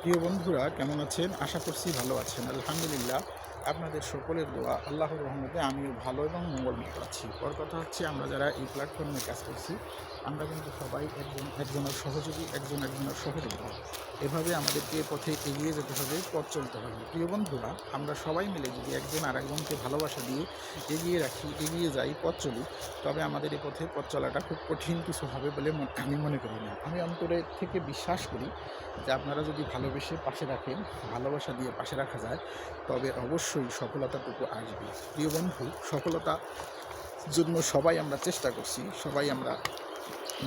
প্রিয় বন্ধুরা, কেমন আছেন? আশা করছি ভালো আছেন। আলহামদুলিল্লাহ, আপনাদের সকলের দোয়া, আল্লাহর রহমতে আমিও ভালো এবং মঙ্গলমত আছি। বড় কথা হচ্ছে, আমরা যারা এই প্ল্যাটফর্মে কাজ করছি, আমরা কিন্তু সবাই একজনের সহযোগী, একজনের সহযোগী। এভাবে আমাদেরকে পথে এগিয়ে যেতে হবে, পথ চলতে হবে। প্রিয় বন্ধুরা, আমরা সবাই মিলে যদি একজন আরেকজনকে ভালোবাসা দিয়ে এগিয়ে যাই, পথ চলি, তবে আমাদের এই পথে পথ চলাটা খুব কঠিন কিছু হবে বলে আমি মনে করি না। আমি অন্তরে থেকে বিশ্বাস করি যে আপনারা যদি ভালোবেসে পাশে রাখেন, ভালোবাসা দিয়ে পাশে রাখা যায়, তবে অবশ্যই সফলতাটুকু আসবে। প্রিয় বন্ধু, সফলতার জন্য সবাই আমরা চেষ্টা করছি, সবাই আমরা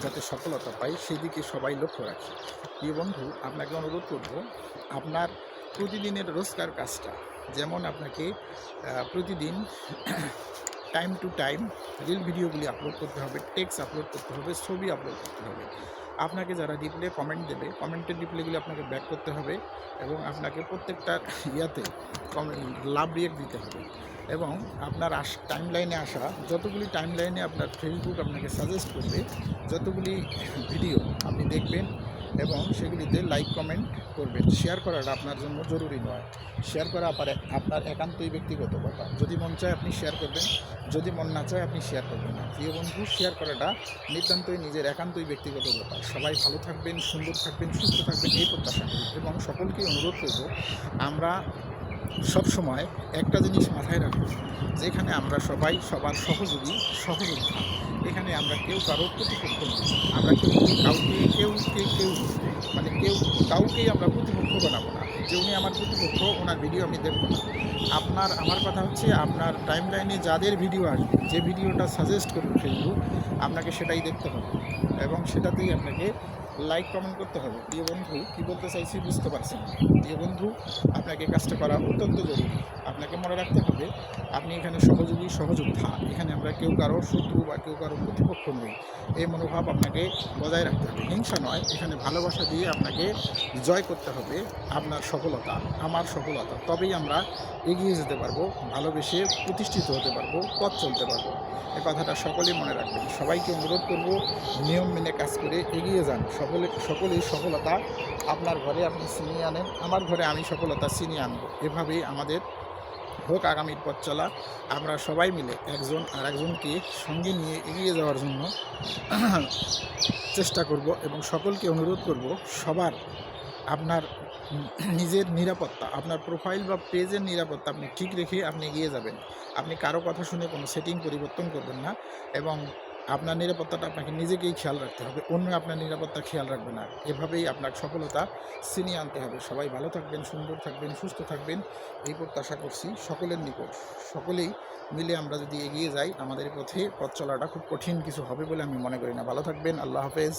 যাতে সফলতা পাই সেদিকে সবাই লক্ষ্য রাখি। প্রিয় বন্ধু, আপনাকে অনুরোধ করব, আপনার প্রতিদিনের রোজকার কাজটা, যেমন আপনাকে প্রতিদিন টাইম টু টাইম রিল ভিডিওগুলি আপলোড করতে হবে, টেক্সট আপলোড করতে হবে, ছবি আপলোড করতে হবে। আপনাকে যারা রিপ্লে কমেন্ট দেবে, কমেন্টের রিপ্লেগুলি আপনাকে ব্যাক করতে হবে এবং আপনাকে প্রত্যেকটা ইয়াতে লাভ রিয়েক্ট দিতে হবে। এবং আপনার টাইম লাইনে আসা যতগুলি টাইম লাইনে আপনার ফেসবুক আপনাকে সাজেস্ট করবে, যতগুলি ভিডিও আপনি দেখবেন এবং সেগুলিতে লাইক কমেন্ট করবেন। শেয়ার করাটা আপনার জন্য জরুরি নয়। শেয়ার করা আপনার একান্তই ব্যক্তিগত ব্যাপার। যদি মন চায় আপনি শেয়ার করবেন, যদি মন না চায় আপনি শেয়ার করবেন না। প্রিয় বন্ধু, শেয়ার করাটা নিতান্তই নিজের একান্তই ব্যক্তিগত ব্যাপার। সবাই ভালো থাকবেন, সুন্দর থাকবেন, সুস্থ থাকবেন, এই প্রত্যাশা করি। এবং সকলকে অনুরোধ করব, আমরা সব সময় একটা জিনিস মাথায় রাখব, যেখানে আমরা সবাই সবার সহযোগিতা। এখানে আমরা কেউ কারোর প্রতিপক্ষ নই। আমরা কাউকেই আমরা প্রতিপক্ষ বানাবো না। যে উনি আমার প্রতিপক্ষ, ওনার ভিডিও আমি দেখবো না। আমার কথা হচ্ছে, আপনার টাইম লাইনে যাদের ভিডিও আসবে, যে ভিডিওটা সাজেস্ট করবে ফেসবুক, আপনাকে সেটাই দেখতে হবে এবং সেটাতেই আপনাকে লাইক কমেন্ট করতে হবে। প্রিয় বন্ধু, কী বলতে চাইছি বুঝতে পারছেন? প্রিয় বন্ধু, আপনাকে কাজটা করা অত্যন্ত জরুরি। আপনাকে মনে রাখতে হবে, আপনি এখানে সহযোদ্ধা। এখানে আমরা কেউ কারো শত্রু বা কেউ কারো প্রতিপক্ষ নই। এই মনোভাব আপনাকে বজায় রাখতে হবে। হিংসা নয়, এখানে ভালোবাসা দিয়ে আপনাকে জয় করতে হবে আপনার সফলতা, আমার সফলতা। তবেই আমরা এগিয়ে যেতে পারবো, ভালোবেসে প্রতিষ্ঠিত হতে পারবো, পথ চলতে পারবো। এ কথাটা সকলেই মনে রাখবেন। সবাইকে অনুরোধ করব, নিয়ম মেনে কাজ করে এগিয়ে যান। সকলেই সফলতা আপনার ঘরে আপনি ছিনিয়ে আনেন, আমার ঘরে আমি সফলতা ছিনিয়ে আনবো। এভাবেই আমাদের হোক আগামীর পথ চলা। আমরা সবাই মিলে একজন আর একজনকে সঙ্গে নিয়ে এগিয়ে যাওয়ার জন্য চেষ্টা করব এবং সকলকে অনুরোধ করব, সবার আপনার নিজের নিরাপত্তা, আপনার প্রোফাইল বা পেজের নিরাপত্তা আপনি ঠিক রেখে আপনি এগিয়ে যাবেন। আপনি কারো কথা শুনে কোনো সেটিং পরিবর্তন করবেন না এবং আপনার নিরাপত্তাটা আপনাকে নিজেকেই খেয়াল রাখতে হবে, অন্য আপনার নিরাপত্তা খেয়াল রাখবে না। এভাবেই আপনার সফলতা ছিনিয়ে আনতে হবে। সবাই ভালো থাকবেন, সুন্দর থাকবেন, সুস্থ থাকবেন, এই প্রত্যাশা করছি সকলের নিকট। সকলেই মিলে আমরা যদি এগিয়ে যাই, আমাদের পথে পথ চলাটা খুব কঠিন কিছু হবে বলে আমি মনে করি না। ভালো থাকবেন, আল্লাহ হাফেজ।